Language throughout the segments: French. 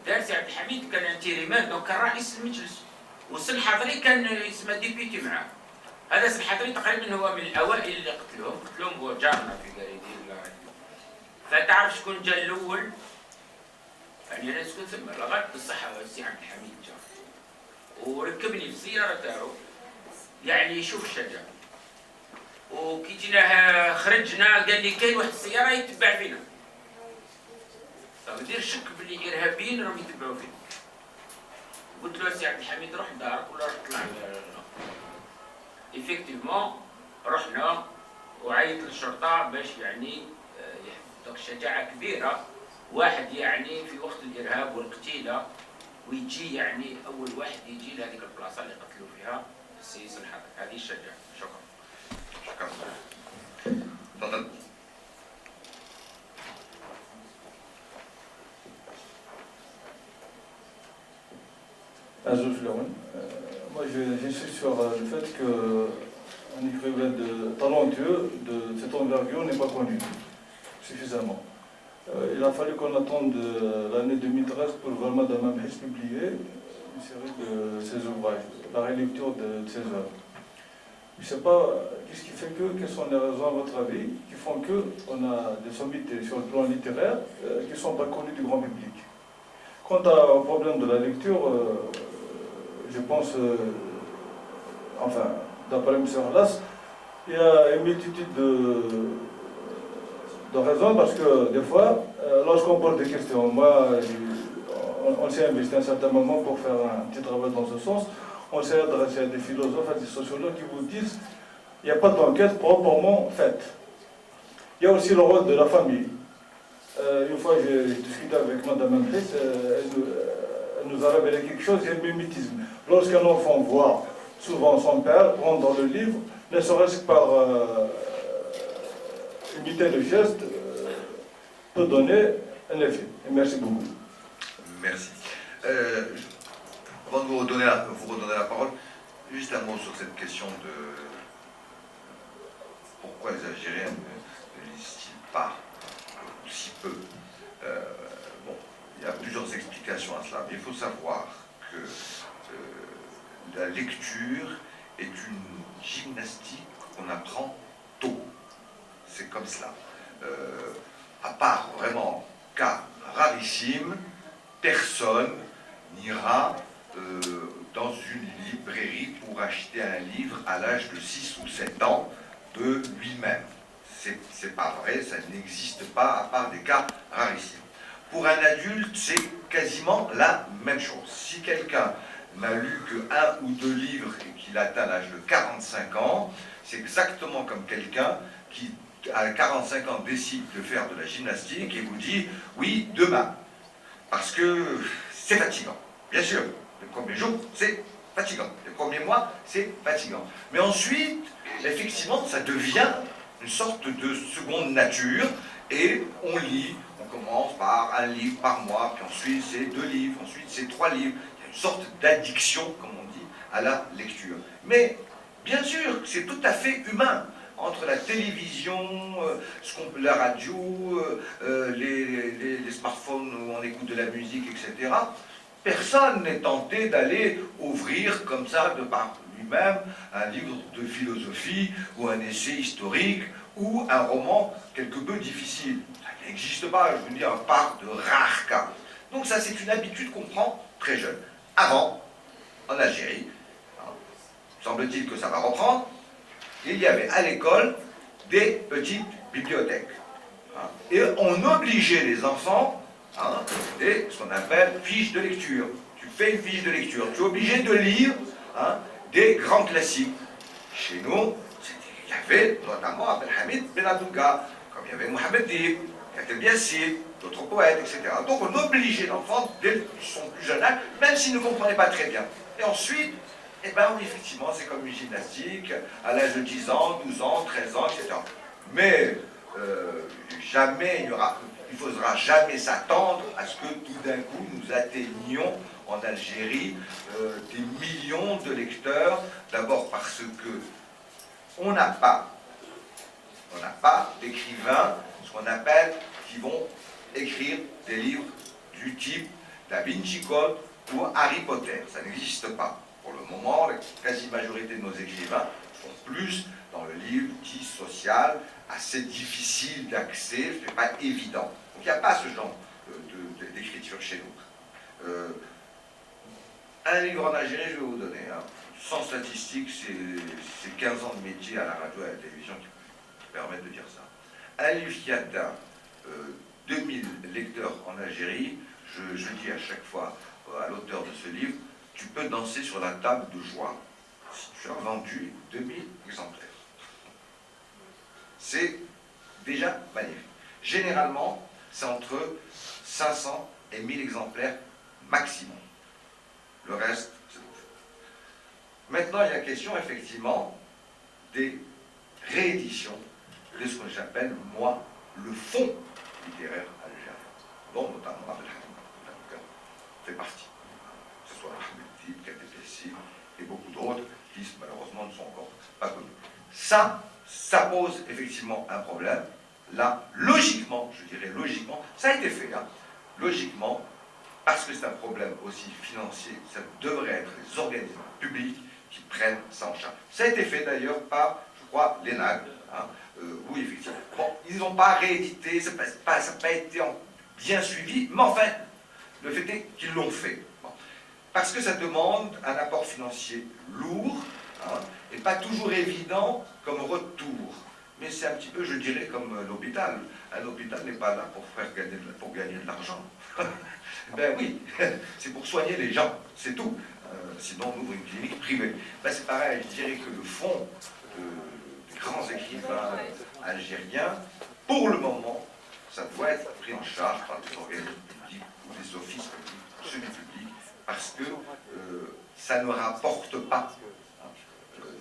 دار سي عبد الحميد كان انتيريمان دونك كان رئيس المجلس، وسي الحضري كان يسمى ديبيتي معاه. هذا سي الحضري تقريبا هو من الاوائل اللي قتلوهم هو جارنا في قريدي. فتعرف شكون جا الاول؟ يعني انا سكنت ثما لغايه بالصحه السي عبد الحميد جا وركبني السياره تاعو، يعني شوف الشجاعه. وكي جينا خرجنا قال لي كاين واحد السياره يتبع فينا، فما دير شك باللي ارهابيين راهم يتبعوا فينا. قلت له سي عبد الحميد روح لدارك ولا روح طلع. ايفيكتيفمون رحنا وعيط للشرطه باش يعني دونك شجاعه كبيره، واحد يعني في وقت الارهاب والقتيله ويجي يعني اول واحد يجي لهذيك البلاصه اللي قتلوا فيها السيس الحضري. هذه الشجاعه. شكرا. شكرا. تفضل. Azul Fleurun. Moi, j'insiste sur le fait qu'un écrivain talentueux de cette envergure n'est pas connu suffisamment. Il a fallu qu'on attende l'année 2013 pour vraiment Damam Hiss publier une série de ses ouvrages, la relecture de ses œuvres. Je ne sais pas qu'est-ce qui fait quelles sont les raisons, à votre avis, qui font qu'on a des sommités sur le plan littéraire qui ne sont pas connues du grand public. Quant au problème de la lecture, je pense, enfin, d'après M. Halas, il y a une multitude de raisons parce que des fois, lorsqu'on pose des questions, moi, on s'est investi à un certain moment pour faire un petit travail dans ce sens, on s'est adressé à des philosophes, à des sociologues qui vous disent qu'il n'y a pas d'enquête proprement faite. Il y a aussi le rôle de la famille. Une fois, j'ai discuté avec Mme Amhis, elle nous a révélé quelque chose, il y a le mimétisme. Lorsqu'un enfant voit souvent son père prendre le livre, ne serait-ce que par imiter le geste, peut donner un effet. Et merci beaucoup. Merci. Avant de vous redonner la parole, juste un mot sur cette question de pourquoi les Algériens ne lisent-ils pas si peu. Bon, il y a plusieurs explications à cela, mais il faut savoir que la lecture est une gymnastique qu'on apprend tôt. C'est comme cela. À part vraiment cas rarissime, personne n'ira dans une librairie pour acheter un livre à l'âge de 6 ou 7 ans de lui-même. C'est pas vrai, ça n'existe pas à part des cas rarissimes. Pour un adulte, c'est quasiment la même chose. Si quelqu'un n'a lu que 1 ou 2 livres et qu'il atteint l'âge de 45 ans, c'est exactement comme quelqu'un qui, à 45 ans, décide de faire de la gymnastique et vous dit « oui, demain ». Parce que c'est fatigant. Bien sûr, les premiers jours, c'est fatigant. Les premiers mois, c'est fatigant. Mais ensuite, effectivement, ça devient une sorte de seconde nature et on lit, on commence par 1 livre par mois, puis ensuite c'est 2 livres, ensuite c'est 3 livres. Il y a une sorte d'addiction, comme on dit, à la lecture. Mais bien sûr, c'est tout à fait humain. Entre la télévision, la radio, les smartphones où on écoute de la musique, etc., personne n'est tenté d'aller ouvrir comme ça, de par lui-même, un livre de philosophie ou un essai historique ou un roman quelque peu difficile. Ça n'existe pas, je veux dire, à part de rares cas. Donc ça, c'est une habitude qu'on prend très jeune. Avant, en Algérie, semble-t-il que ça va reprendre, il y avait à l'école des petites bibliothèques. Et on obligeait les enfants à ce qu'on appelle fiche de lecture. Tu fais une fiche de lecture. Tu es obligé de lire des grands classiques. Chez nous, il y avait notamment Abdelhamid Ben Abdouga, comme il y avait Mohamed Dib, Kateb Yassir, d'autres poètes, etc. Donc on obligeait l'enfant dès son plus jeune âge, même s'il ne comprenait pas très bien. Et ensuite, eh bien oui, effectivement, c'est comme une gymnastique, à l'âge de 10 ans, 12 ans, 13 ans, etc. Mais jamais il ne faudra jamais s'attendre à ce que tout d'un coup nous atteignions en Algérie des millions de lecteurs, d'abord parce que on n'a pas d'écrivains, ce qu'on appelle, qui vont écrire des livres du type Da Vinci Code ou Harry Potter. Ça n'existe pas. Pour le moment, la quasi-majorité de nos écrivains sont plus dans le livre dit social, assez difficile d'accès, ce n'est pas évident. Donc il n'y a pas ce genre d'écriture chez nous. Un livre en Algérie, je vais vous donner. Sans statistique, c'est 15 ans de métier à la radio et à la télévision qui permettent de dire ça. Un livre qui atteint 2000 lecteurs en Algérie, je dis à chaque fois à l'auteur de ce livre, tu peux danser sur la table de joie si tu as vendu 2000 exemplaires. C'est déjà magnifique. Généralement, c'est entre 500 et 1000 exemplaires maximum. Le reste, c'est tout. Maintenant, il y a la question, effectivement, des rééditions de ce que j'appelle, moi, le fond littéraire algérien, dont notamment Abdelhamid fait partie. Que ce soit Ahmed Dib, Kadebessi et beaucoup d'autres qui, malheureusement, ne sont encore pas connus. Ça pose effectivement un problème. Là, logiquement, je dirais logiquement, ça a été fait, logiquement, parce que c'est un problème aussi financier, ça devrait être les organismes publics qui prennent ça en charge. Ça a été fait d'ailleurs par, je crois, l'ENAG, oui, effectivement. Bon, ils n'ont pas réédité, ça n'a pas été bien suivi, mais enfin, le fait est qu'ils l'ont fait. Bon. Parce que ça demande un apport financier lourd, et pas toujours évident comme retour. Mais c'est un petit peu, je dirais, comme l'hôpital. Un hôpital n'est pas là pour gagner de l'argent. Ben oui, c'est pour soigner les gens, c'est tout. Sinon, on ouvre une clinique privée. Ben c'est pareil, je dirais que le fond des grands écrivains algériens, pour le moment, ça doit être pris en charge par des organismes publics ou des offices publics, semi-publics, parce que ça ne rapporte pas.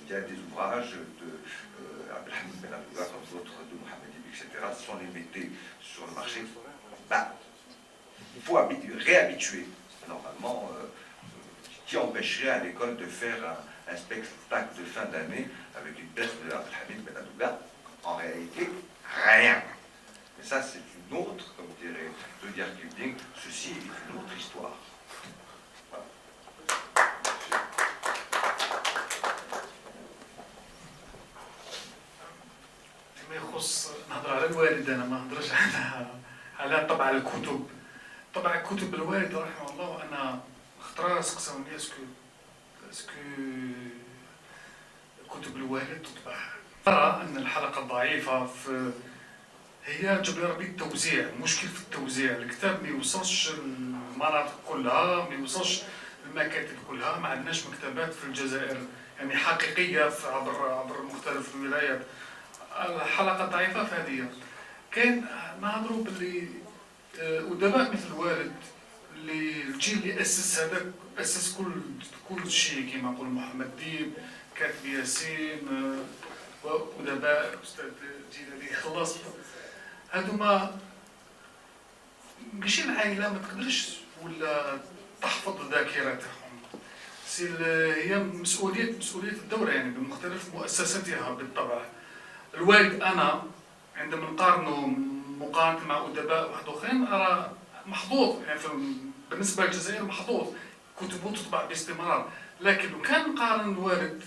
Il y a des ouvrages de Abdelhamid Ben Abdullah, comme d'autres, de Mohamed Dib, etc. Si on les mettait sur le marché, ben, il faut réhabituer, normalement, qui empêcherait à l'école de faire un spectacle de fin d'année avec une pièce de Abdelhamid Ben Abdullah. En réalité, rien. Mais ça, c'est une autre, comme dirait Rudyard Kipling, ceci est une autre histoire. Voilà. فيما يخص نهضر على الوالد انا ما نهضرش على طبع الكتب. طبع كتب الوالد رحمه الله، وانا خطره سقساوني اسكو كتب الوالد تطبع. أرى أن الحلقة الضعيفة هي جبر بالتوزيع، مشكل في التوزيع. الكتاب ما يوصلش المناطق كلها، ما يوصلش المكاتب كلها، ما عندناش مكتبات في الجزائر يعني حقيقية عبر مختلف الولايات. الحلقة الضعيفة في هذه كاين نهضروا باللي أدباء مثل الوالد اللي الجيل اللي أسس هذاك، أسس كل شيء كما يقول محمد ديب، كاتب ياسين، وأدباء أستاذ جيل اللي خلص، هذوما ماشي العائلة ما تقدرش ولا تحفظ ذاكرتهم. هي مسؤولية الدولة يعني بمختلف مؤسساتها بالطبع. الوالد أنا عندما نقارنه مقارنة مع أدباء واحد آخرين أرى محظوظ، يعني بالنسبة للجزائر محظوظ، كتبه تطبع باستمرار. لكن لو كان نقارن الوالد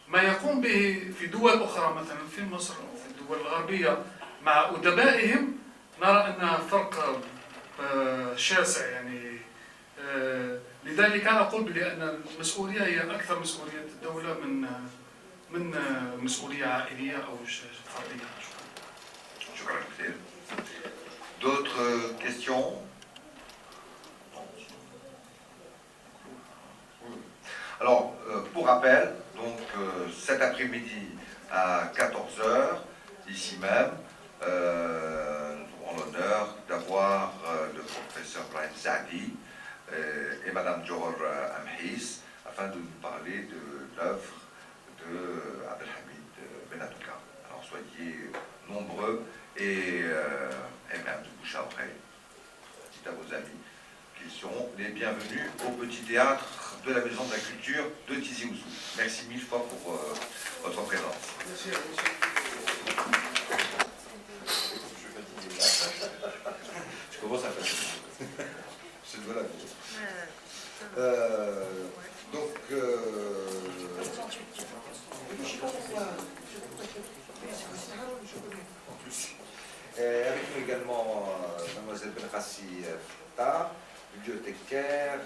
ما يقوم به في دول أخرى مثلا في مصر أو في الدول الغربية مع أدبائهم، نرى أن فرق شاسع يعني. لذلك أنا أقول بأن المسؤولية هي أكثر مسؤولية الدولة من مسؤولية عائلية أو فردية. شكرا كثير. D'autres questions? Alors, pour rappel, donc cet après-midi à 14h, ici même, nous aurons l'honneur d'avoir le professeur Brahim Saadi et Madame Johor Amhis afin de nous parler de l'œuvre de Abdelhamid Ben Abdullah. Alors soyez nombreux et même de bouche à oreille. Dites à vos amis qu'ils seront les bienvenus au petit théâtre de la Maison de la Culture de Tizi Ouzou. Merci mille fois pour votre présence. Je commence à faire. voilà. Donc, avec nous également Mademoiselle Benrassi Fta, bibliothécaire,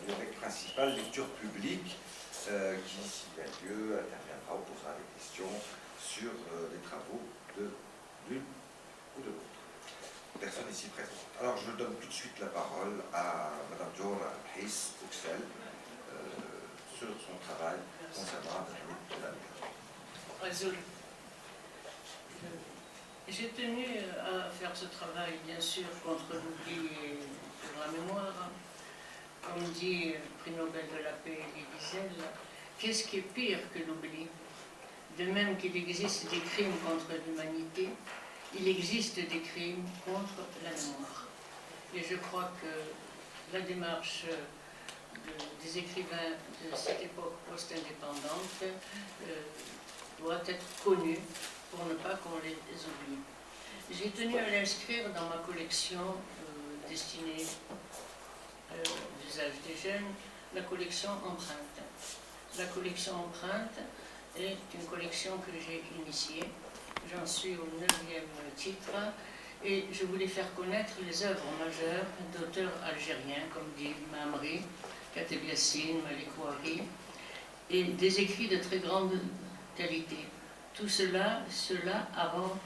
bibliothèque principale, lecture publique, qui, s'il y a lieu, interviendra ou posera des questions sur les travaux de l'une ou de l'autre. Personne ici présente. Alors je donne tout de suite la parole à Madame Jora Heiss-Uxel sur son travail concernant la famille de la mer. J'ai tenu à faire ce travail, bien sûr, contre l'oubli et pour la mémoire. Comme dit le prix Nobel de la paix, Elie Wiesel, qu'est-ce qui est pire que l'oubli? De même qu'il existe des crimes contre l'humanité, il existe des crimes contre la mémoire. Et je crois que la démarche des écrivains de cette époque post-indépendante doit être connue pour ne pas qu'on les oublie. J'ai tenu à l'inscrire dans ma collection destinée à l'usage des jeunes, la collection Empreinte. La collection Empreinte est une collection que j'ai initiée. J'en suis au 9e titre et je voulais faire connaître les œuvres majeures d'auteurs algériens comme dit Mamri, Kateb Yassine, Malik Ouari et des écrits de très grande qualité. Tout cela avant,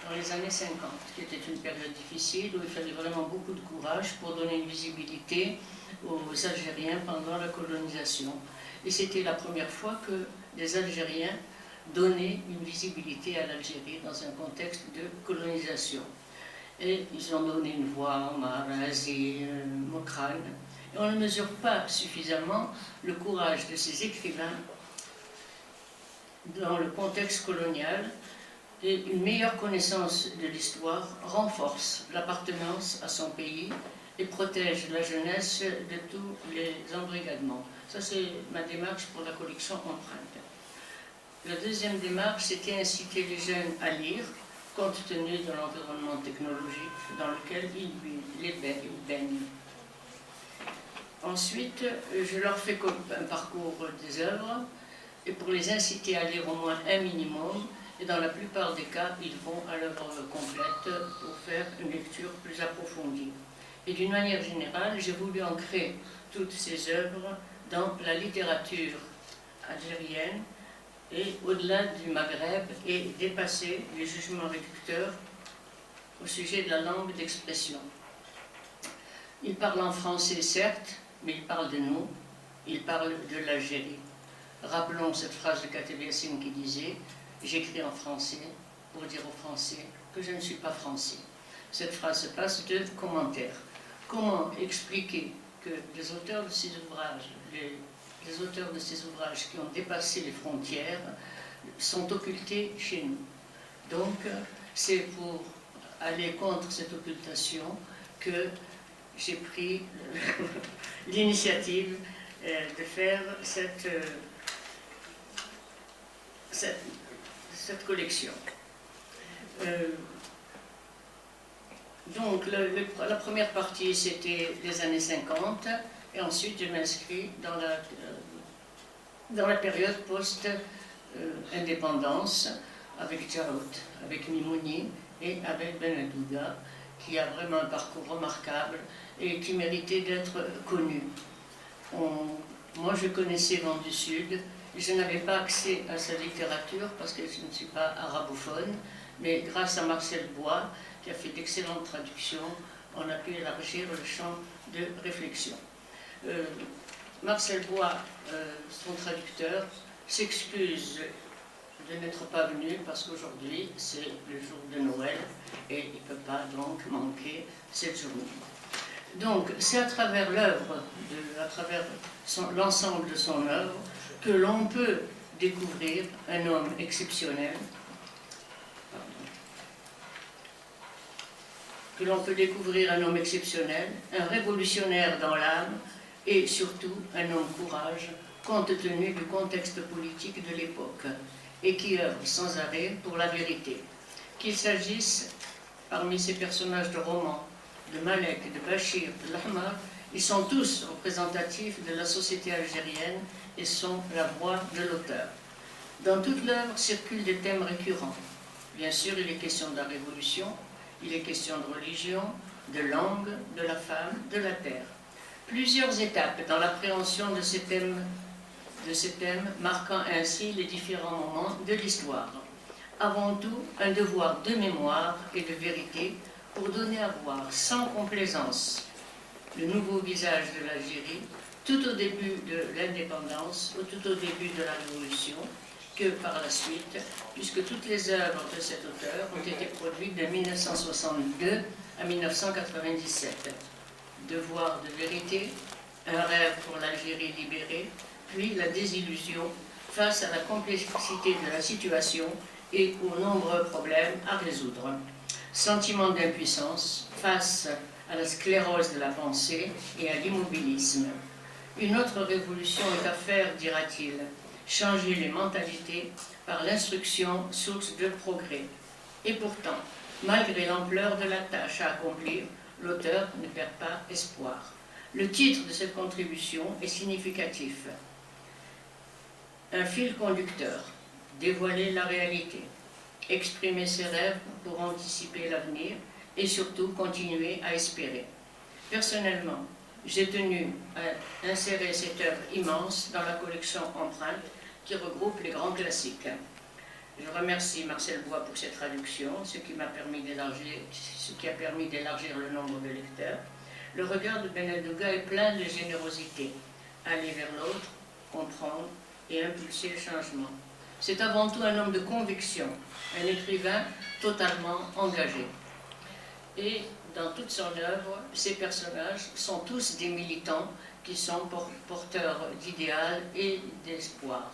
dans les années 50, qui était une période difficile où il fallait vraiment beaucoup de courage pour donner une visibilité aux Algériens pendant la colonisation. Et c'était la première fois que les Algériens donnaient une visibilité à l'Algérie dans un contexte de colonisation. Et ils ont donné une voix à Omar, Aziz, Mokrane. Et on ne mesure pas suffisamment le courage de ces écrivains dans le contexte colonial, et une meilleure connaissance de l'histoire renforce l'appartenance à son pays et protège la jeunesse de tous les embrigadements. Ça, c'est ma démarche pour la collection Empreinte. La deuxième démarche, c'était inciter les jeunes à lire, compte tenu de l'environnement technologique dans lequel ils baignent. Ensuite, je leur fais un parcours des œuvres, et pour les inciter à lire au moins un minimum, et dans la plupart des cas, ils vont à l'œuvre complète pour faire une lecture plus approfondie. Et d'une manière générale, j'ai voulu ancrer toutes ces œuvres dans la littérature algérienne et au-delà du Maghreb et dépasser les jugements réducteurs au sujet de la langue d'expression. Ils parlent en français, certes, mais ils parlent de nous, ils parlent de l'Algérie. Rappelons cette phrase de Kateb Yassine qui disait « J'écris en français pour dire aux Français que je ne suis pas français ». Cette phrase se passe de commentaires. Comment expliquer que les auteurs de ces ouvrages, les auteurs de ces ouvrages qui ont dépassé les frontières sont occultés chez nous? Donc, c'est pour aller contre cette occultation que j'ai pris l'initiative de faire cette collection. Donc la première partie c'était les années 50 et ensuite je m'inscris dans la période post-indépendance avec Jarot, avec Mimouni et avec Benadouga qui a vraiment un parcours remarquable et qui méritait d'être connu. Moi je connaissais Vent du Sud. Je n'avais pas accès à sa littérature parce que je ne suis pas arabophone, mais grâce à Marcel Bois, qui a fait d'excellentes traductions, on a pu élargir le champ de réflexion. Marcel Bois, son traducteur, s'excuse de n'être pas venu parce qu'aujourd'hui c'est le jour de Noël et il ne peut pas donc manquer cette journée. Donc c'est à travers l'œuvre, à travers l'ensemble de son œuvre, que l'on peut découvrir un homme exceptionnel, un révolutionnaire dans l'âme et surtout un homme courage, compte tenu du contexte politique de l'époque, et qui œuvre sans arrêt pour la vérité. Qu'il s'agisse, parmi ces personnages de romans, de Malek, de Bachir, de Lahmar, Ils sont tous représentatifs de la société algérienne et sont la voix de l'auteur. Dans toute l'œuvre circulent des thèmes récurrents. Bien sûr, il est question de la révolution, il est question de religion, de langue, de la femme, de la terre. Plusieurs étapes dans l'appréhension de ces thèmes, marquant ainsi les différents moments de l'histoire. Avant tout, un devoir de mémoire et de vérité pour donner à voir sans complaisance le nouveau visage de l'Algérie, tout au début de l'indépendance ou tout au début de la Révolution, que par la suite, puisque toutes les œuvres de cet auteur ont été produites de 1962 à 1997. Devoir de vérité, un rêve pour l'Algérie libérée, puis la désillusion face à la complexité de la situation et aux nombreux problèmes à résoudre. Sentiment d'impuissance face à la sclérose de la pensée et à l'immobilisme. Une autre révolution est à faire, dira-t-il, changer les mentalités par l'instruction, source de progrès. Et pourtant, malgré l'ampleur de la tâche à accomplir, l'auteur ne perd pas espoir. Le titre de cette contribution est significatif. Un fil conducteur, dévoiler la réalité, exprimer ses rêves pour anticiper l'avenir et surtout continuer à espérer. Personnellement, j'ai tenu à insérer cette œuvre immense dans la collection Empreinte qui regroupe les grands classiques. Je remercie Marcel Bois pour cette traduction, ce qui a permis d'élargir le nombre de lecteurs. Le regard de Benedouga est plein de générosité. Aller vers l'autre, comprendre et impulser le changement. C'est avant tout un homme de conviction, un écrivain totalement engagé. Et dans toute son œuvre, ces personnages sont tous des militants qui sont porteurs d'idéal et d'espoir.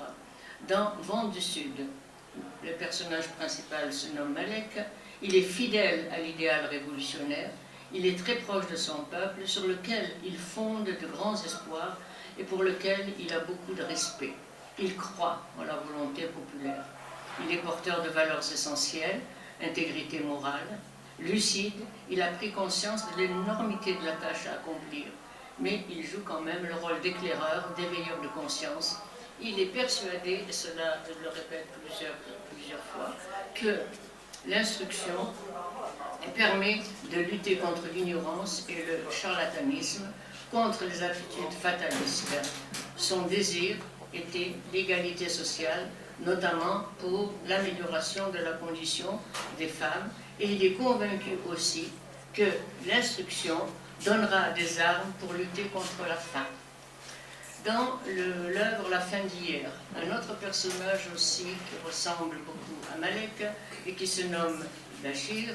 Dans Vent du Sud, le personnage principal se nomme Malek, il est fidèle à l'idéal révolutionnaire, il est très proche de son peuple, sur lequel il fonde de grands espoirs et pour lequel il a beaucoup de respect. Il croit en la volonté populaire. Il est porteur de valeurs essentielles, intégrité morale, lucide, il a pris conscience de l'énormité de la tâche à accomplir, mais il joue quand même le rôle d'éclaireur, d'éveilleur de conscience. Il est persuadé, et cela je le répète plusieurs fois, que l'instruction permet de lutter contre l'ignorance et le charlatanisme, contre les attitudes fatalistes. Son désir était l'égalité sociale, notamment pour l'amélioration de la condition des femmes, et il est convaincu aussi que l'instruction donnera des armes pour lutter contre la faim. Dans l'œuvre La fin d'hier, un autre personnage aussi qui ressemble beaucoup à Malek et qui se nomme Bachir,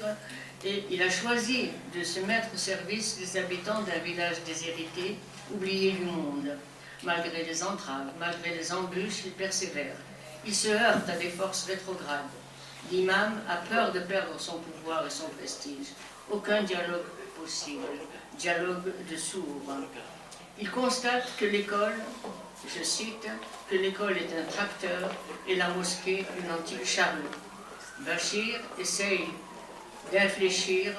et il a choisi de se mettre au service des habitants d'un village déshérité, oublié du monde. Malgré les entraves, malgré les embûches, il persévère. Il se heurte à des forces rétrogrades. L'imam a peur de perdre son pouvoir et son prestige. Aucun dialogue possible, dialogue de sourds. Il constate que l'école, je cite, que l'école est un tracteur et la mosquée une antique charrue. Bachir essaye d'infléchir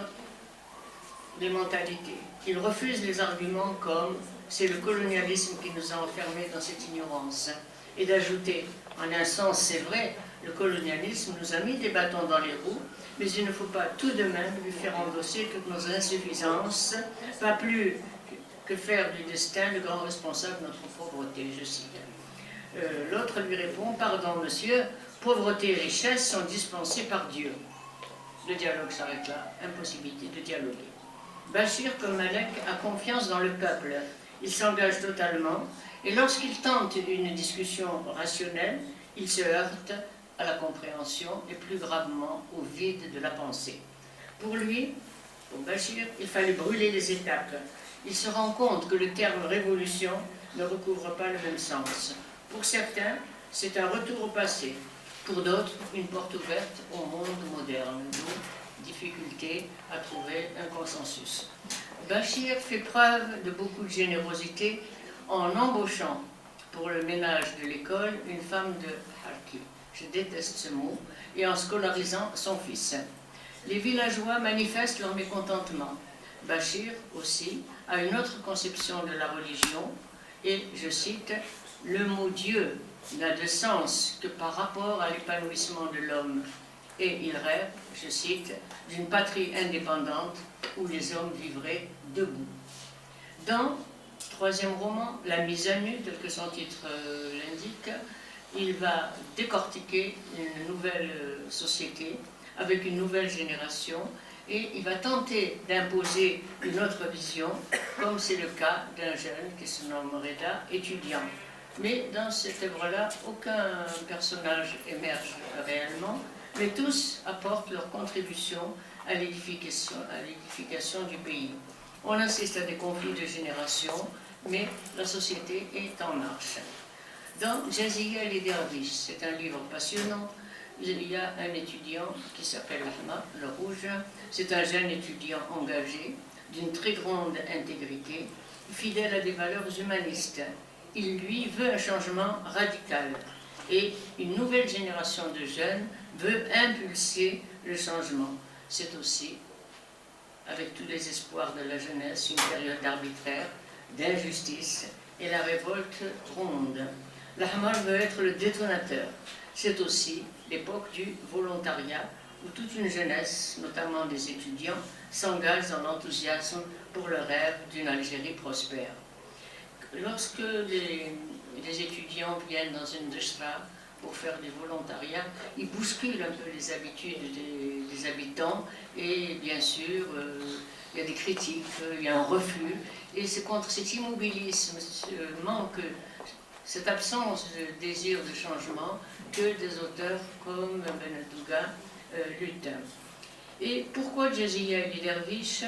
les mentalités. Il refuse les arguments comme « c'est le colonialisme qui nous a enfermés dans cette ignorance » et d'ajouter « en un sens c'est vrai, le colonialisme nous a mis des bâtons dans les roues, mais il ne faut pas tout de même lui faire endosser toutes nos insuffisances, pas plus que faire du destin le grand responsable de notre pauvreté », je cite. L'autre lui répond « Pardon monsieur, pauvreté et richesse sont dispensées par Dieu ». Le dialogue s'arrête là, impossibilité de dialoguer. Bachir, comme Malek, a confiance dans le peuple. Il s'engage totalement, et lorsqu'il tente une discussion rationnelle, il se heurte à la compréhension et plus gravement au vide de la pensée. Pour lui, pour Bachir, il fallait brûler les étapes. Il se rend compte que le terme révolution ne recouvre pas le même sens. Pour certains, c'est un retour au passé. Pour d'autres, une porte ouverte au monde moderne, d'où difficulté à trouver un consensus. Bachir fait preuve de beaucoup de générosité en embauchant pour le ménage de l'école une femme de Harki, je déteste ce mot, et en scolarisant son fils. Les villageois manifestent leur mécontentement. Bachir aussi a une autre conception de la religion et, je cite, « Le mot Dieu n'a de sens que par rapport à l'épanouissement de l'homme. Et il rêve, je cite, d'une patrie indépendante où les hommes vivraient debout. » Dans le troisième roman, La mise à nu, tel que son titre l'indique, il va décortiquer une nouvelle société avec une nouvelle génération et il va tenter d'imposer une autre vision, comme c'est le cas d'un jeune qui se nomme Reda, étudiant. Mais dans cette œuvre-là, aucun personnage émerge réellement, mais tous apportent leur contribution à l'édification du pays. On assiste à des conflits de génération, mais la société est en marche. Dans Jaziya et les derviches, c'est un livre passionnant. Il y a un étudiant qui s'appelle Ahmad, le rouge. C'est un jeune étudiant engagé, d'une très grande intégrité, fidèle à des valeurs humanistes. Il, lui, veut un changement radical. Et une nouvelle génération de jeunes veut impulser le changement. C'est aussi, avec tous les espoirs de la jeunesse, une période arbitraire, d'injustice, et la révolte gronde. L'Ahmar veut être le détonateur. C'est aussi l'époque du volontariat, où toute une jeunesse, notamment des étudiants, s'engage dans l'enthousiasme pour le rêve d'une Algérie prospère. Lorsque les étudiants viennent dans une deshra pour faire du volontariat, ils bousculent un peu les habitudes des habitants et bien sûr, il y a des critiques, il y a un refus. Et c'est contre cet immobilisme, ce manque, cette absence de désir de changement que des auteurs comme Benedouga luttent. Et pourquoi Jaziya et les derviches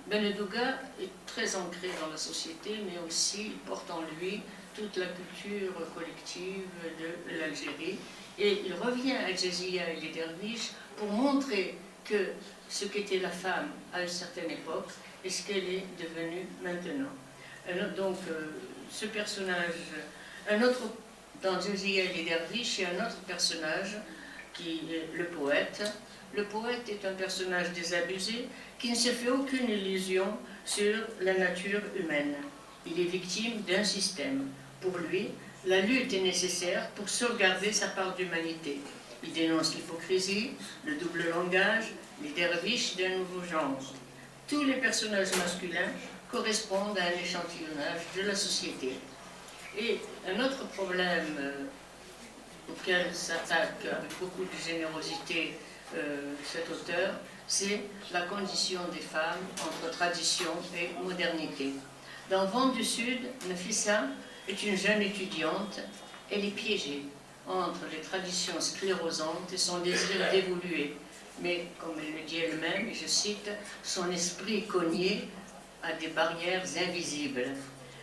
Benedouga est très ancré dans la société, mais aussi il porte en lui toute la culture collective de l'Algérie. Et il revient à Jaziya et les derviches pour montrer que ce qu'était la femme à une certaine époque et ce qu'elle est devenue maintenant. Alors, donc, ce personnage, dans Jaziya et les derviches, il y a un autre personnage qui est le poète. Le poète est un personnage désabusé qui ne se fait aucune illusion sur la nature humaine. Il est victime d'un système. Pour lui, la lutte est nécessaire pour sauvegarder sa part d'humanité. Il dénonce l'hypocrisie, le double langage, les derviches d'un nouveau genre. Tous les personnages masculins correspondent à un échantillonnage de la société. Et un autre problème auquel s'attaque avec beaucoup de générosité cet auteur, c'est la condition des femmes entre tradition et modernité. Dans Vent du Sud, Nafissa est une jeune étudiante. Elle est piégée entre les traditions sclérosantes et son désir d'évoluer. Mais, comme elle le dit elle-même, et je cite, son esprit cogné à des barrières invisibles.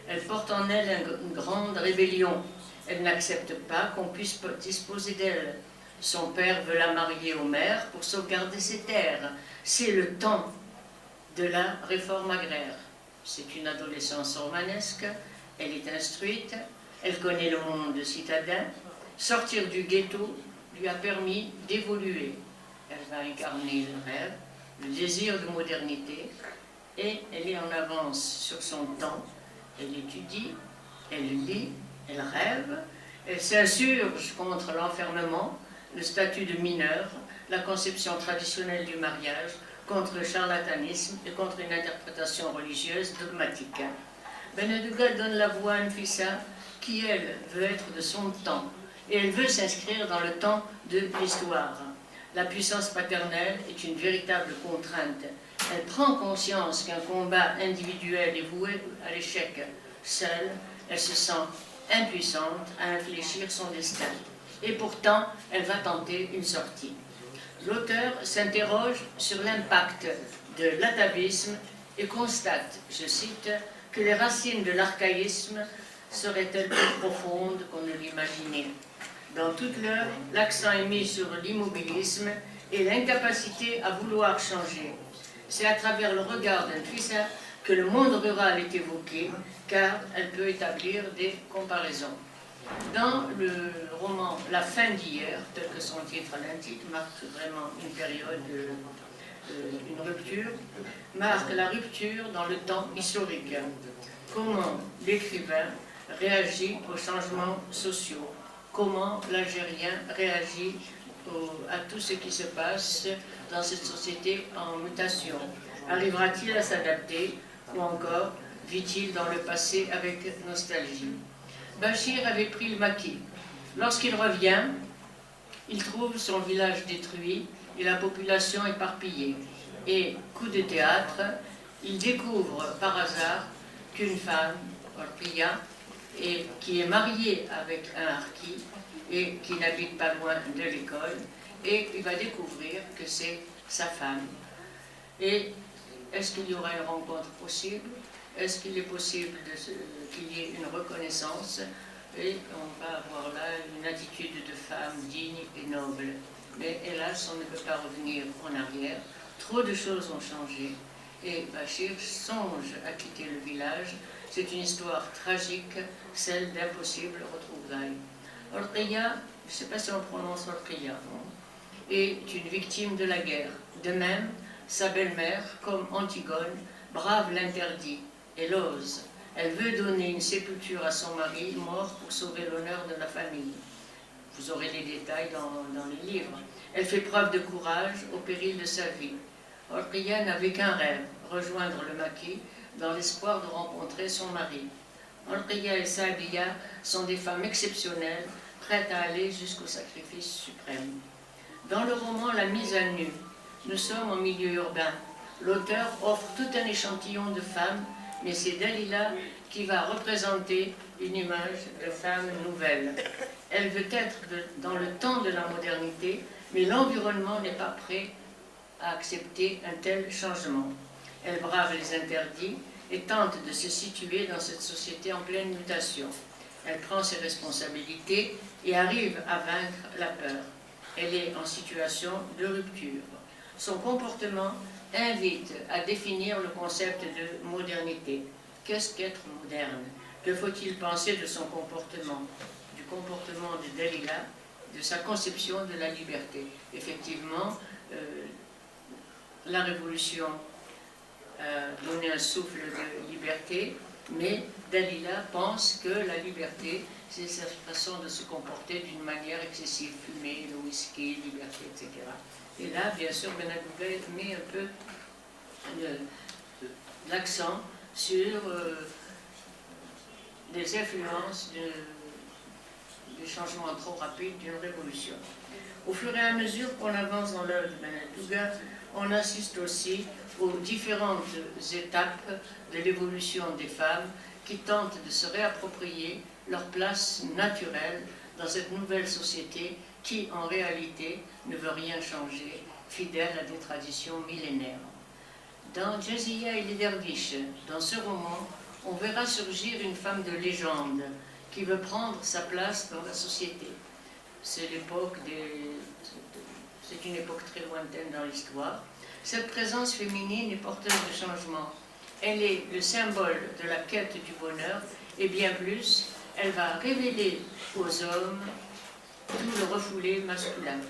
Elle porte en elle une grande rébellion. Elle n'accepte pas qu'on puisse disposer d'elle. Son père veut la marier au maire pour sauvegarder ses terres. C'est le temps de la réforme agraire. C'est une adolescence romanesque, elle est instruite, elle connaît le monde citadin. Sortir du ghetto lui a permis d'évoluer. Elle va incarner le rêve, le désir de modernité, et elle est en avance sur son temps. Elle étudie, elle lit, elle rêve, elle s'insurge contre l'enfermement, le statut de mineur, la conception traditionnelle du mariage, contre le charlatanisme et contre une interprétation religieuse dogmatique. Benedouga donne la voix à Nafissa qui, elle, veut être de son temps, et elle veut s'inscrire dans le temps de l'histoire. La puissance paternelle est une véritable contrainte. Elle prend conscience qu'un combat individuel est voué à l'échec. Seule, elle se sent impuissante à infléchir son destin. Et pourtant, elle va tenter une sortie. L'auteur s'interroge sur l'impact de l'atavisme et constate, je cite, que les racines de l'archaïsme seraient-elles plus profondes qu'on ne l'imaginait. Dans toute l'œuvre, l'accent est mis sur l'immobilisme et l'incapacité à vouloir changer. C'est à travers le regard d'un Nafissa que le monde rural est évoqué, car elle peut établir des comparaisons. Dans le roman La fin d'hier, tel que son titre l'indique, marque vraiment une période, une rupture, marque la rupture dans le temps historique. Comment l'écrivain réagit aux changements sociaux, comment l'Algérien réagit à tout ce qui se passe dans cette société en mutation. Arrivera-t-il à s'adapter ou encore vit-il dans le passé avec nostalgie? Bachir avait pris le maquis. Lorsqu'il revient, il trouve son village détruit et la population éparpillée. Et, coup de théâtre, il découvre par hasard qu'une femme, Orpia, qui est mariée avec un harki et qui n'habite pas loin de l'école, et il va découvrir que c'est sa femme. Et est-ce qu'il y aura une rencontre possible? Est-ce qu'il est possible qu'il y ait une reconnaissance? Et on va avoir là une attitude de femme digne et noble. Mais hélas, on ne peut pas revenir en arrière. Trop de choses ont changé. Et Bachir songe à quitter le village. C'est une histoire tragique, celle d'impossible retrouvailles. Orqia, je ne sais pas si on prononce Orqia, est une victime de la guerre. De même, sa belle-mère, comme Antigone, brave l'interdit. Elle ose. Elle veut donner une sépulture à son mari mort pour sauver l'honneur de la famille. Vous aurez les détails dans les livres. Elle fait preuve de courage au péril de sa vie. Orqia n'avait qu'un rêve, rejoindre le maquis dans l'espoir de rencontrer son mari. Orqia et Sadia sont des femmes exceptionnelles, prêtes à aller jusqu'au sacrifice suprême. Dans le roman La mise à nu, nous sommes en milieu urbain. L'auteur offre tout un échantillon de femmes, mais c'est Dalila qui va représenter une image de femme nouvelle. Elle veut être dans le temps de la modernité, mais l'environnement n'est pas prêt à accepter un tel changement. Elle brave les interdits et tente de se situer dans cette société en pleine mutation. Elle prend ses responsabilités et arrive à vaincre la peur. Elle est en situation de rupture. Son comportement invite à définir le concept de modernité. Qu'est-ce qu'être moderne? Que faut-il penser de son comportement, du comportement de Dalila, de sa conception de la liberté? Effectivement, la révolution a donné un souffle de liberté, mais Dalila pense que la liberté, c'est sa façon de se comporter d'une manière excessive, fumer, le whisky, liberté, etc. Et là, bien sûr, Benadouga met un peu l'accent sur des influences des changements trop rapides d'une révolution. Au fur et à mesure qu'on avance dans l'œuvre de Benadouga, on assiste aussi aux différentes étapes de l'évolution des femmes qui tentent de se réapproprier leur place naturelle dans cette nouvelle société qui, en réalité, ne veut rien changer, fidèle à des traditions millénaires. Dans Jazia et les derviches, dans ce roman, on verra surgir une femme de légende qui veut prendre sa place dans la société. C'est une époque très lointaine dans l'histoire. Cette présence féminine est porteuse de changement. Elle est le symbole de la quête du bonheur et bien plus, elle va révéler aux hommes tout le refoulé masculin.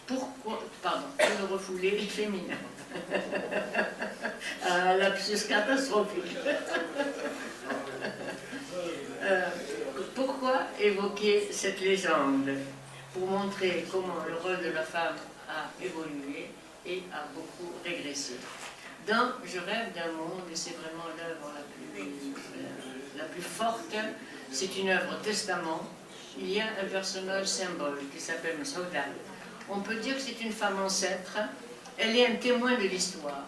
Pourquoi, pardon, tout le refoulé féminin. Lapsus catastrophique. Pourquoi évoquer cette légende? Pour montrer comment le rôle de la femme a évolué et a beaucoup régressé. Dans Je rêve d'un monde, et c'est vraiment l'œuvre la plus forte, c'est une œuvre testament, il y a un personnage symbole qui s'appelle Souda. On peut dire que c'est une femme ancêtre, elle est un témoin de l'histoire,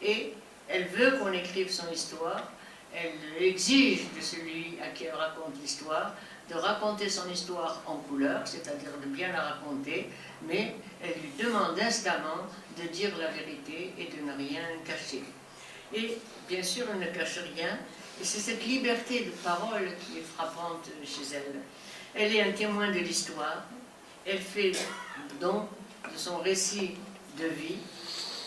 et elle veut qu'on écrive son histoire, elle exige de celui à qui elle raconte l'histoire, de raconter son histoire en couleur, c'est-à-dire de bien la raconter, mais elle lui demande instamment de dire la vérité et de ne rien cacher. Et bien sûr, elle ne cache rien, et c'est cette liberté de parole qui est frappante chez elle. Elle est un témoin de l'histoire, elle fait don de son récit de vie,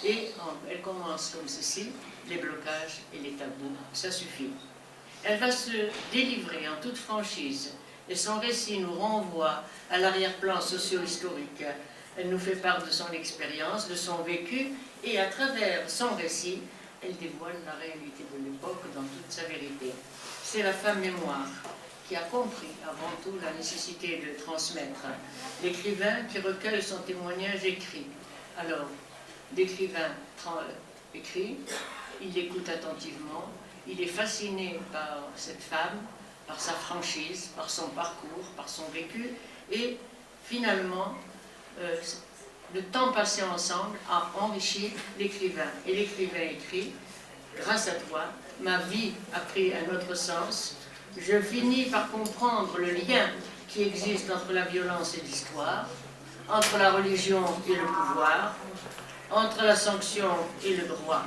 et elle commence comme ceci: les blocages et les tabous, ça suffit. Elle va se délivrer en toute franchise Et son récit nous renvoie à l'arrière-plan socio-historique. Elle nous fait part de son expérience, de son vécu, et à travers son récit, elle dévoile la réalité de l'époque dans toute sa vérité. C'est la femme mémoire qui a compris avant tout la nécessité de transmettre. L'écrivain qui recueille son témoignage écrit. Alors, l'écrivain écrit, il écoute attentivement, il est fasciné par cette femme, par sa franchise, par son parcours, par son vécu, et finalement, le temps passé ensemble a enrichi l'écrivain. Et l'écrivain écrit, grâce à toi, ma vie a pris un autre sens. Je finis par comprendre le lien qui existe entre la violence et l'histoire, entre la religion et le pouvoir, entre la sanction et le droit.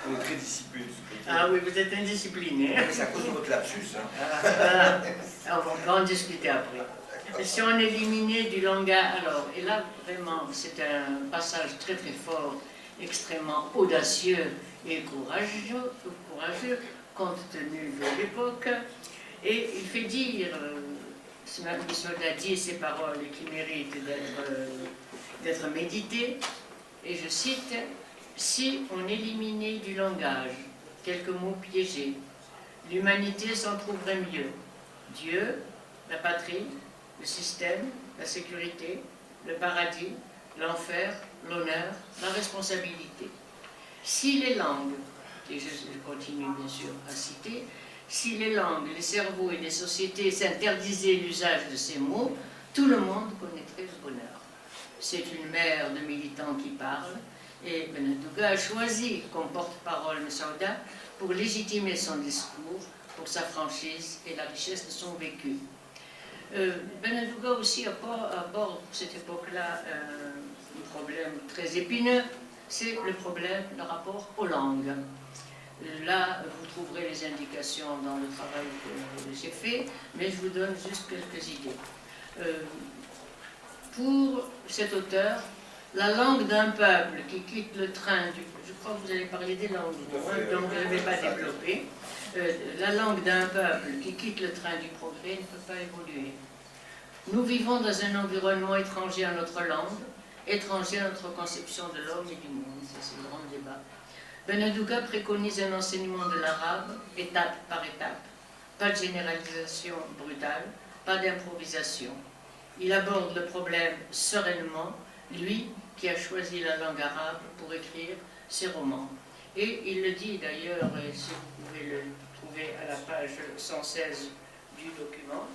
On est très discipliné. Ah oui, vous êtes indiscipliné. C'est à cause de votre lapsus. Hein. On va en discuter après. Si on est éliminé du langage, alors, et là vraiment c'est un passage très très fort, extrêmement audacieux et courageux compte tenu de l'époque, et il fait dire, ce soldat dit ces paroles qui méritent d'être méditées, et je cite, « Si on éliminait du langage quelques mots piégés, l'humanité s'en trouverait mieux. Dieu, la patrie, le système, la sécurité, le paradis, l'enfer, l'honneur, la responsabilité. Si les langues, et je continue bien sûr à citer, si les langues, les cerveaux et les sociétés s'interdisaient l'usage de ces mots, tout le monde connaîtrait le bonheur. » C'est une mère de militants qui parle, et Benedouga a choisi comme porte-parole Messaouda pour légitimer son discours, pour sa franchise et la richesse de son vécu. Benedouga aussi aborde pour cette époque-là un problème très épineux, c'est le problème, le rapport aux langues. Là, vous trouverez les indications dans le travail que j'ai fait, mais je vous donne juste quelques idées. Pour cet auteur, la langue d'un peuple qui quitte le train du... Je crois que vous allez parler des langues, donc je ne vais pas développer. La langue d'un peuple qui quitte le train du progrès ne peut pas évoluer. Nous vivons dans un environnement étranger à notre langue, étranger à notre conception de l'homme et du monde. C'est le grand débat. Benedouga préconise un enseignement de l'arabe, étape par étape. Pas de généralisation brutale, pas d'improvisation. Il aborde le problème sereinement, lui qui a choisi la langue arabe pour écrire ses romans. Et il le dit d'ailleurs, et si vous pouvez le trouver à la page 116 du document,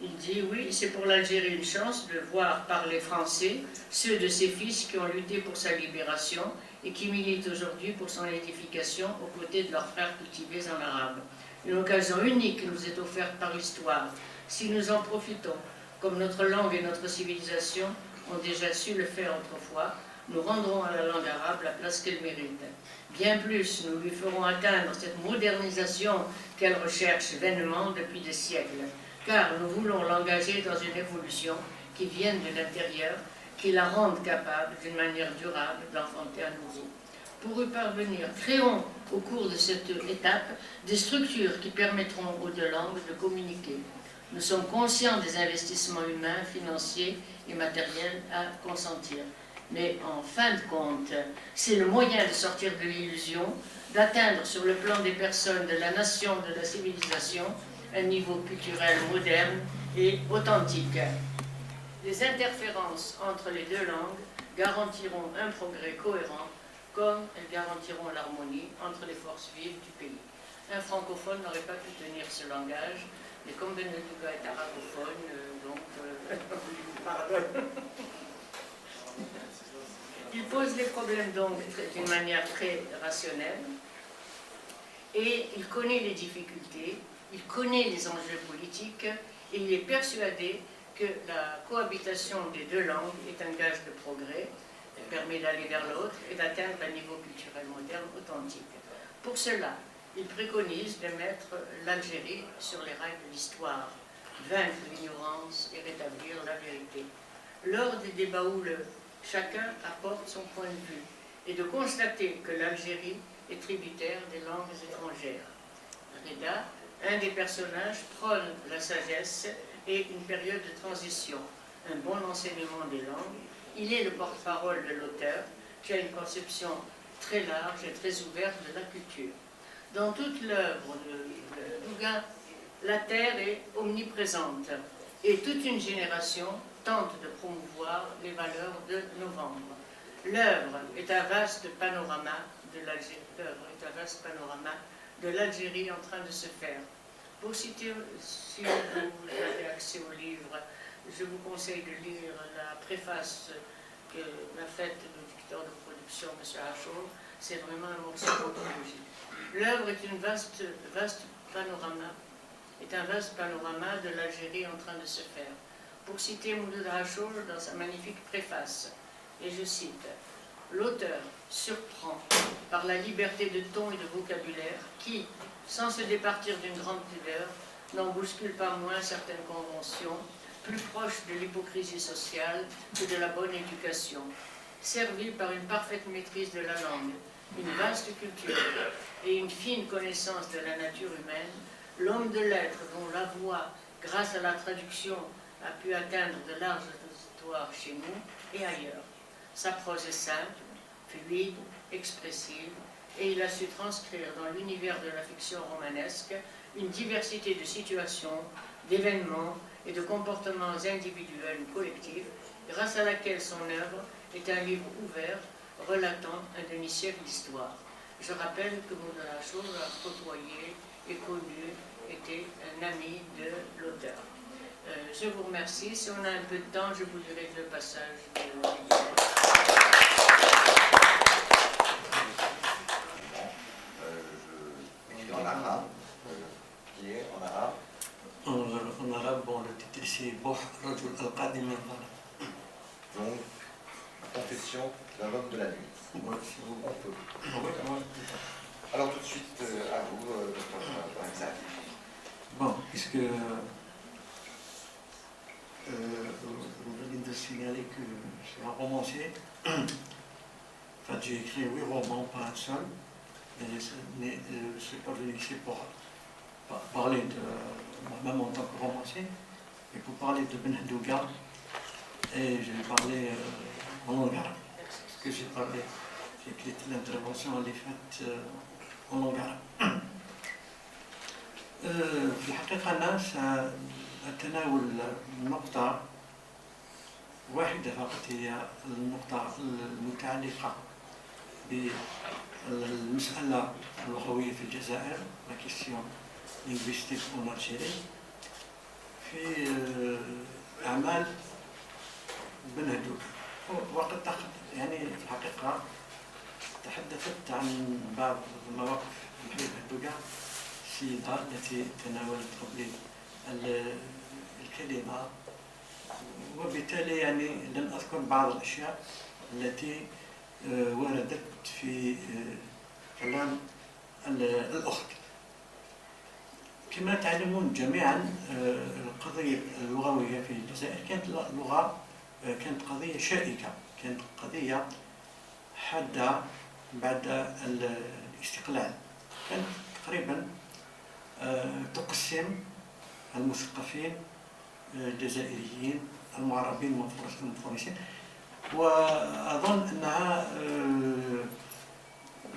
il dit, oui, c'est pour l'Algérie une chance de voir parler français ceux de ses fils qui ont lutté pour sa libération et qui militent aujourd'hui pour son édification aux côtés de leurs frères cultivés en arabe. Une occasion unique nous est offerte par l'histoire. Si nous en profitons, comme notre langue et notre civilisation ont déjà su le faire autrefois, nous rendrons à la langue arabe la place qu'elle mérite. Bien plus, nous lui ferons atteindre cette modernisation qu'elle recherche vainement depuis des siècles, car nous voulons l'engager dans une évolution qui vienne de l'intérieur, qui la rende capable, d'une manière durable, d'enfanter à nouveau. Pour y parvenir, créons au cours de cette étape des structures qui permettront aux deux langues de communiquer. Nous sommes conscients des investissements humains, financiers et matériels à consentir. Mais en fin de compte, c'est le moyen de sortir de l'illusion, d'atteindre sur le plan des personnes, de la nation, de la civilisation, un niveau culturel moderne et authentique. Les interférences entre les deux langues garantiront un progrès cohérent, comme elles garantiront l'harmonie entre les forces vives du pays. Un francophone n'aurait pas pu tenir ce langage, mais comme Benedouga est arabophone, je pardonne. Il pose les problèmes donc d'une manière très rationnelle, et il connaît les difficultés, il connaît les enjeux politiques, et il est persuadé que la cohabitation des deux langues est un gage de progrès, permet d'aller vers l'autre et d'atteindre un niveau culturel moderne authentique. Pour cela, il préconise de mettre l'Algérie sur les rails de l'histoire, vaincre l'ignorance et rétablir la vérité. Lors des débats houleux, chacun apporte son point de vue. et de constater que l'Algérie est tributaire des langues étrangères. Reda, un des personnages, prône la sagesse et une période de transition, un bon enseignement des langues. Il est le porte-parole de l'auteur, qui a une conception très large et très ouverte de la culture. Dans toute l'œuvre de Douga, la terre est omniprésente et toute une génération tente de promouvoir les valeurs de Novembre. L'œuvre est un vaste panorama de l'Algérie en train de se faire. Pour citer, si vous avez accès au livre, je vous conseille de lire la préface que m'a faite le directeur de production, M. Achour. C'est vraiment un morceau d'anthologie. L'œuvre est un vaste panorama de l'Algérie en train de se faire. Pour citer Mouloud Achour dans sa magnifique préface, et je cite, « L'auteur surprend par la liberté de ton et de vocabulaire qui, sans se départir d'une grande pudeur, n'en bouscule pas moins certaines conventions, plus proches de l'hypocrisie sociale que de la bonne éducation, servi par une parfaite maîtrise de la langue, une vaste culture et une fine connaissance de la nature humaine, l'homme de lettres dont la voix, grâce à la traduction, a pu atteindre de larges auditoires chez nous et ailleurs. Sa prose est simple, fluide, expressive, et il a su transcrire dans l'univers de la fiction romanesque une diversité de situations, d'événements et de comportements individuels ou collectifs, grâce à laquelle son œuvre est un livre ouvert relatant un demi-siècle d'histoire. Je rappelle que Mouloud Achour a côtoyé et connu, était un ami de l'auteur. Je vous remercie. Si on a un peu de temps, je vous lirai le passage de En arabe, qui est en arabe. En arabe, bon, le titre c'est Boh Rajul al-Qadim al-Ghala. Donc, confession d'un homme de la nuit. Ouais, si vous... On peut. Ouais. Alors tout de suite, à vous, Dr. Hamza. Bon, puisque vous venez de signaler que je suis un romancier, enfin j'ai écrit 8 romans, pas un seul, mais je suis pas venu ici pour parler de moi-même en tant que romancier, mais pour parler de Ben Douga, et je vais parler en langue arabe. Parce que j'ai écrit l'intervention, elle est faite en langue arabe. في الحقيقة أنا سأتناول نقطة واحدة فقط، هي النقطة المتعلقة بالمسألة اللغوية في الجزائر، la question linguistique en Algérie، في أعمال بن هدوك. وقد يعني في الحقيقة تحدثت عن بعض المواقف محيط هدوكا السيدة التي تناولت قبل الكلمة، وبالتالي يعني لن أذكر بعض الأشياء التي وردت في كلام الأخت. كما تعلمون جميعا القضية اللغوية في الجزائر كانت قضية شائكة، كانت قضية حادة بعد الاستقلال. كانت تقريبا تقسم المثقفين الجزائريين المعربين والمفرسين، وأظن أنها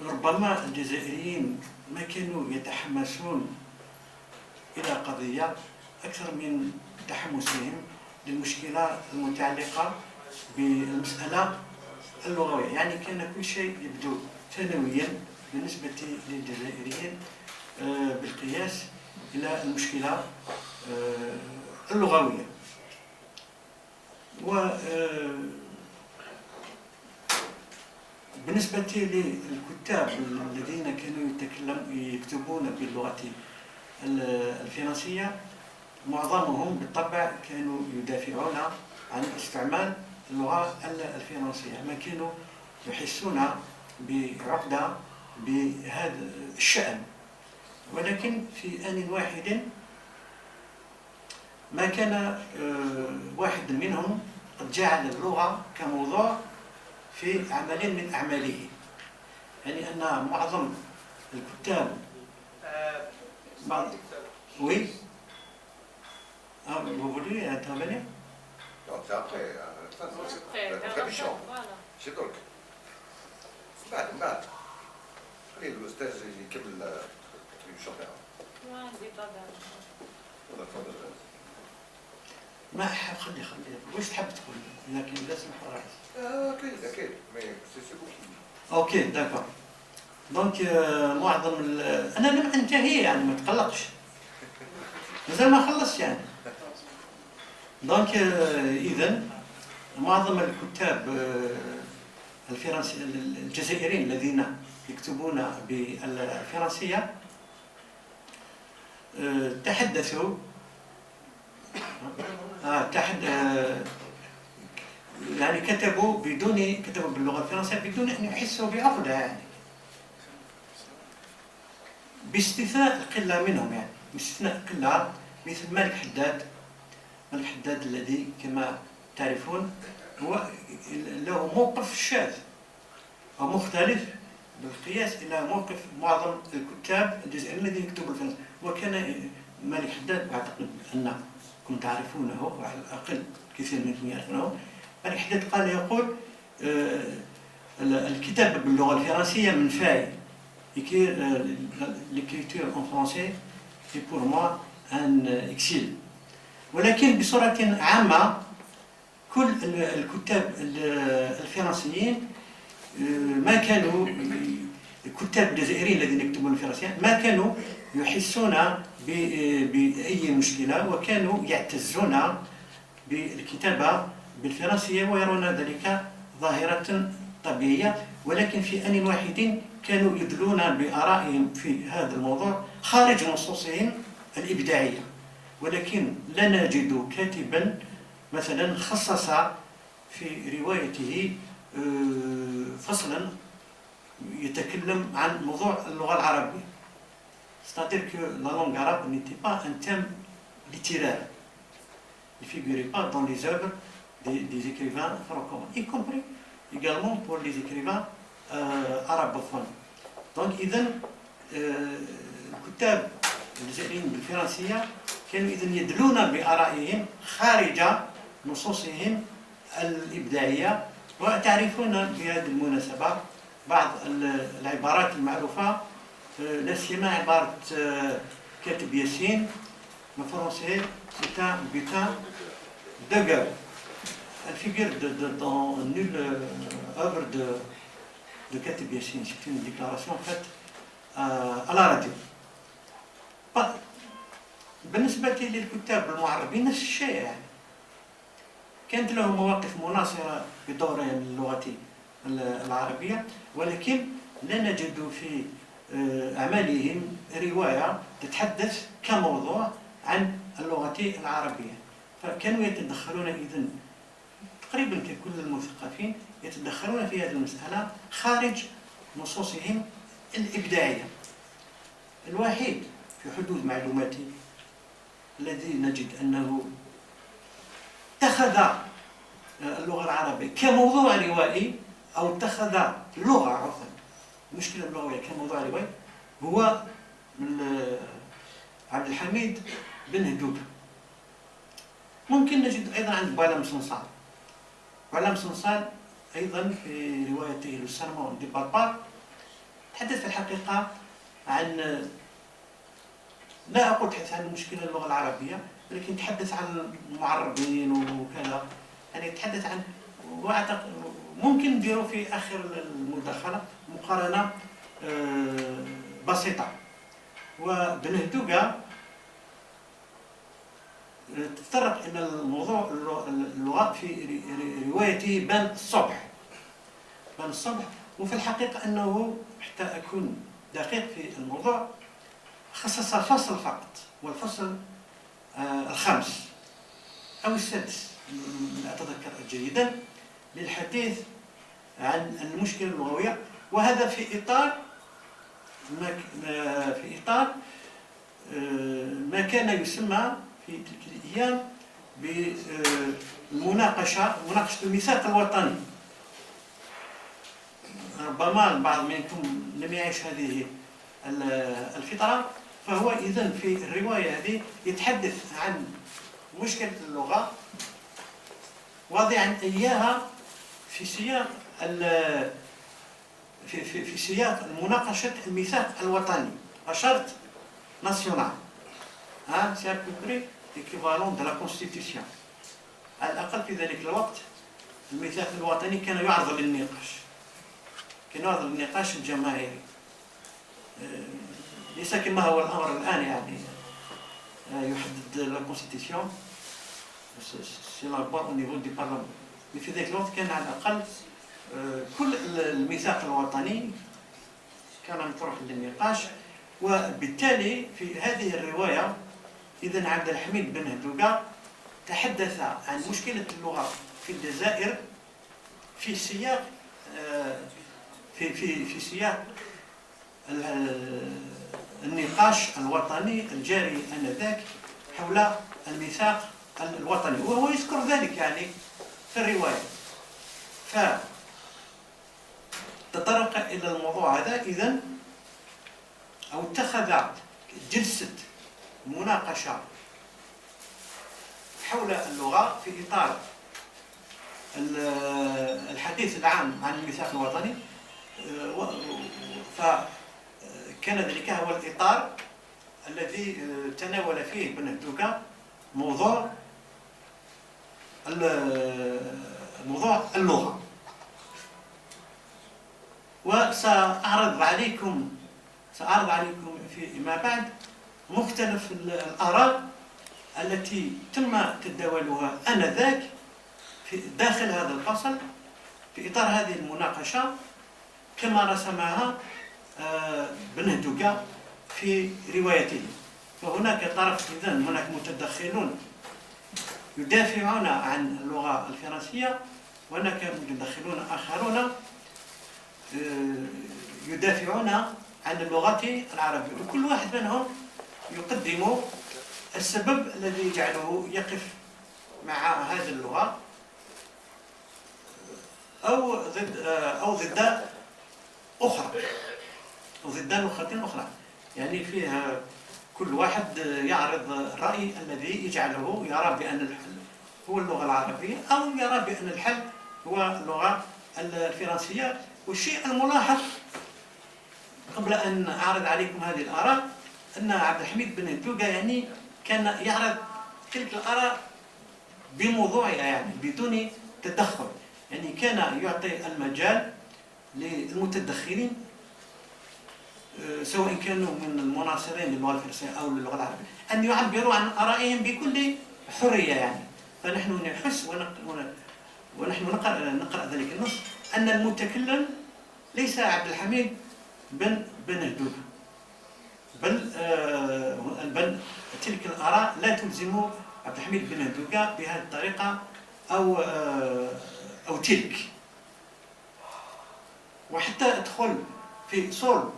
ربما الجزائريين ما كانوا يتحمسون إلى قضية أكثر من تحمسهم للمشكلة المتعلقة بالمسألة اللغوية. يعني كان كل شيء يبدو ثانويا بالنسبة للجزائريين بالقياس إلى المشكلة اللغوية. بالنسبة للكتاب الذين كانوا يكتبون باللغة الفرنسية، معظمهم بالطبع كانوا يدافعون عن استعمال اللغة الفرنسية، ما كانوا يحسون بعقدة بهذا الشأن. ولكن في آن واحد ما كان واحد منهم قد جعل اللغة كموضوع في عمل من أعماله. يعني أن معظم الكتاب وي vous voulez intervenir? Non, c'est après. C'est très C'est donc. بعد خلي الأستاذ يكمل الكونتريبيوشن تاعو. ما خلي واش تحب تقول؟ لكن لازم حراس. أكيد مي سي بوكي. اوكي داكور. دونك معظم انا لم انتهي يعني ما تقلقش. مازال ما خلصت يعني. دونك اذا معظم الكتاب الفرنسي الجزائريين الذين يكتبون بالفرنسية تحدثوا يعني كتبوا باللغة الفرنسية بدون أن يحسوا بعقدة يعني، باستثناء القلة منهم يعني، باستثناء قلة مثل مالك حداد الذي كما تعرفون هو له موقف شاذ أو مختلف بالقياس إلى موقف معظم الكتاب الجزائريين الذين يكتبوا بالفرنسية. وكان مالك حداد أعتقد أنكم تعرفونه على الأقل كثير منكم يعرفونه. مالك حداد قال يقول الكتابة باللغة الفرنسية من فاي. L'écriture en français est pour moi un exil. ولكن بصورة عامة كل الكتاب الفرنسيين ما كانوا الكتاب الجزائريين الذين يكتبون الفرنسية ما كانوا يحسون بأي مشكلة، وكانوا يعتزون بالكتابة بالفرنسية ويرون ذلك ظاهرة طبيعية. ولكن في آن واحد كانوا يدلون بآرائهم في هذا الموضوع خارج نصوصهم الإبداعية. ولكن لا نجد كاتبا مثلا خصص في روايته فصلا يتكلم عن موضوع اللغة العربية. C'est-à-dire que la langue arabe n'était pas un thème littéraire. Il ne figurait pas dans les œuvres des écrivains francophones, y compris également pour les écrivains arabophones. Donc إذن الكتاب الجزائريين بالفرنسية كانوا إذن يدلون بآرائهم خارج نصوصهم الإبداعية. وتعرفون بهذه المناسبة بعض العبارات المعروفة، لا سيما عبارة كاتب ياسين الفرنسي c'est un butin de gueule. Elle figure dans nulle œuvre de Katib Yassine. C'est une déclaration faite à la radio. بالنسبة للكتاب المعربين نفس الشيء يعني. كانت لهم مواقف مناصرة بدورهم اللغة العربية، ولكن لا نجد في أعمالهم رواية تتحدث كموضوع عن اللغة العربية. فكانوا يتدخلون إذن تقريبا ككل المثقفين يتدخلون في هذه المسألة خارج نصوصهم الإبداعية. الوحيد في حدود معلوماتي الذي نجد أنه اتخذ اللغة العربية كموضوع روائي أو اتخذ اللغة عفوا المشكلة اللغوية كموضوع روائي هو عبد الحميد بن هدوب. ممكن نجد أيضا عند بوعلام صنصال. بوعلام صنصال أيضا في روايته لو سيرمون دي باربار تحدث في الحقيقة عن، لا أقول تحدث عن مشكلة اللغة العربية، ولكن تحدث عن المعربين وكذا، يعني تحدث عن، وأعتقد ممكن نديروا في آخر المداخلة مقارنة بسيطة. وبن هدوغا تطرق إلى الموضوع اللغة في روايته بان الصبح. وفي الحقيقة أنه حتى أكون دقيق في الموضوع خصص فصل فقط، والفصل الخامس أو السادس لا أتذكر جيدا للحديث عن المشكلة اللغوية. وهذا في إطار ما كان يسمى في تلك الأيام مناقشة الميثاق الوطني. ربما البعض منكم لم يعيش هذه الفترة، فهو إذن في الرواية هذه يتحدث عن مشكلة اللغة واضعا إياها في سياق في سياق مناقشة الميثاق الوطني، الشرط ناسيونال. C'est à peu près l'équivalent de la Constitution. على الأقل في ذلك الوقت الميثاق الوطني كان يعرض للنقاش، كان يعرض للنقاش الجماهيري، ليس كما هو الأمر الآن يعني يحدد لا Constitution سيلابور au niveau du Parlement. في ذلك الوقت كان على الأقل كل الميثاق الوطني كان مطروح للنقاش. وبالتالي في هذه الرواية إذن عبد الحميد بن هدوغا تحدث عن مشكلة اللغة في الجزائر في سياق في سياق النقاش الوطني الجاري آنذاك حول الميثاق الوطني، وهو يذكر ذلك يعني في الرواية. فتطرق إلى الموضوع هذا إذن، أو اتخذ جلسة مناقشة حول اللغة في إطار الحديث العام عن الميثاق الوطني، فكان ذلك هو الإطار الذي تناول فيه بن هدوغا موضوع اللغة. وسأعرض عليكم فيما بعد مختلف الآراء التي تم تداولها آنذاك في داخل هذا الفصل في إطار هذه المناقشة كما رسمها بن هدوغا في روايته. فهناك طرف، إذن هناك متدخلون يدافعون عن اللغة الفرنسية، وهناك متدخلون آخرون يدافعون عن اللغة العربية، وكل واحد منهم يقدم السبب الذي يجعله يقف مع هذه اللغة أو ضد أخرى، أو ضد لغة أخرى. يعني فيها كل واحد يعرض الرأي الذي يجعله يرى بأن الحل هو اللغة العربية، أو يرى بأن الحل هو اللغة الفرنسية. والشيء الملاحظ قبل أن أعرض عليكم هذه الآراء أن عبد الحميد بن هدوغا يعني كان يعرض تلك الآراء بموضوعها، يعني بدون تدخل، يعني كان يعطي المجال للمتدخلين سواء كانوا من المناصرين للغة الفرنسية أو للغة العربية أن يعبروا عن آرائهم بكل حرية. يعني فنحن نحس ونحن نقرأ ذلك النص أن المتكلم ليس عبد الحميد بن هدوغا، بل تلك الآراء لا تلزم عبد الحميد بن هدوغا بهذه الطريقة أو تلك. وحتى أدخل في صلب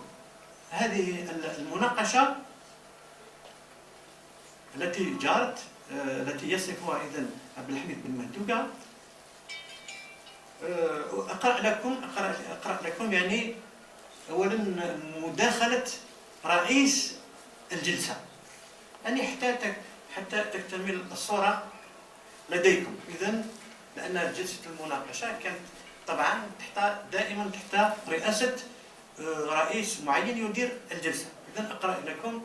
هذه المناقشة التي جرت، التي يصفها إذن عبد الحميد بن هدوغا، أقرأ لكم يعني أولا مداخلة رئيس الجلسة، يعني حتى تكتمل الصورة لديكم. إذن لأن جلسة المناقشة كانت طبعا دائما تحت رئاسة رئيس معين يدير الجلسة. إذن أقرأ لكم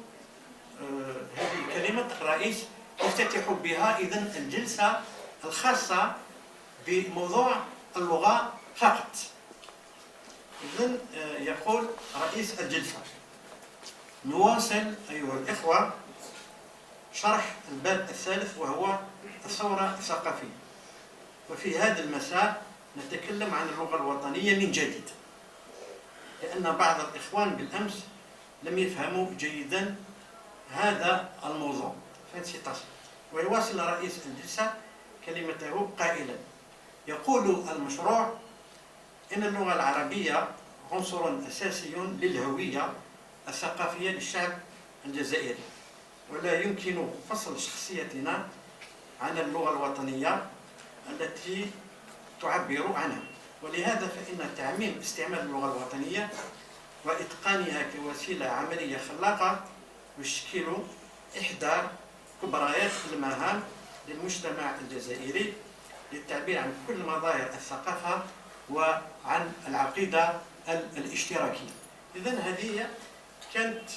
هذه كلمة الرئيس يفتتح بها إذن الجلسة الخاصة بموضوع اللغة فقط. إذن يقول رئيس الجلسة: نواصل أيها الإخوة شرح الباب الثالث وهو الثورة الثقافية، وفي هذا المساء نتكلم عن اللغة الوطنية من جديد، لأن بعض الإخوان بالأمس لم يفهموا جيدا هذا الموضوع. ويواصل رئيس الجلسة كلمته قائلا: يقول المشروع إن اللغة العربية عنصر أساسي للهوية الثقافية للشعب الجزائري، ولا يمكن فصل شخصيتنا عن اللغة الوطنية التي تعبر عنها. ولهذا فإن تعميم استعمال اللغة الوطنية وإتقانها كوسيلة عملية خلاقة يشكل إحدى كبريات المهام للمجتمع الجزائري للتعبير عن كل مظاهر الثقافة وعن العقيدة الاشتراكية. إذن هذه كانت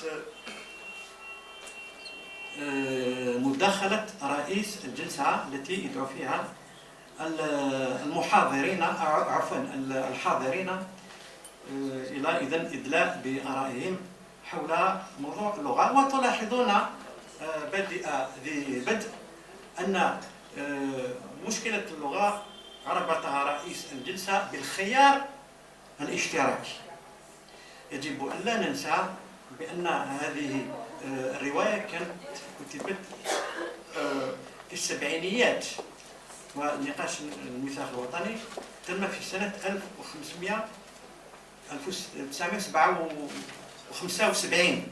مداخلة رئيس الجلسة التي يدعو فيها المحاضرين عفوا الحاضرين إلى إذن إدلاء بآرائهم حول موضوع اللغة. وتلاحظون ذي بدء أن مشكلة اللغة ربطها رئيس الجلسة بالخيار الاشتراكي. يجب أن لا ننسى بأن هذه الرواية كانت كتبت في السبعينيات، ونقاش الميثاق الوطني تم في سنة 1975.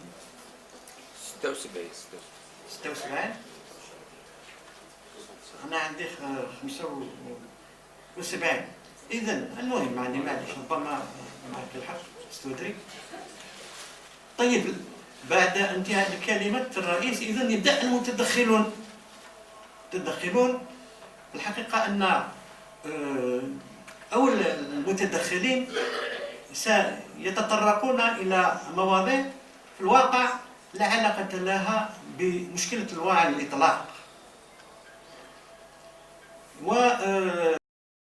76 أنا عندي 75. إذن المهم يعني معليش ربما معك الحق استدرك. طيب بعد انتهاء كلمة الرئيس إذن يبدأ المتدخلون. الحقيقة أن أو المتدخلين سيتطرقون إلى مواضيع في الواقع لا علاقة لها بمشكلة اللغة على الإطلاق.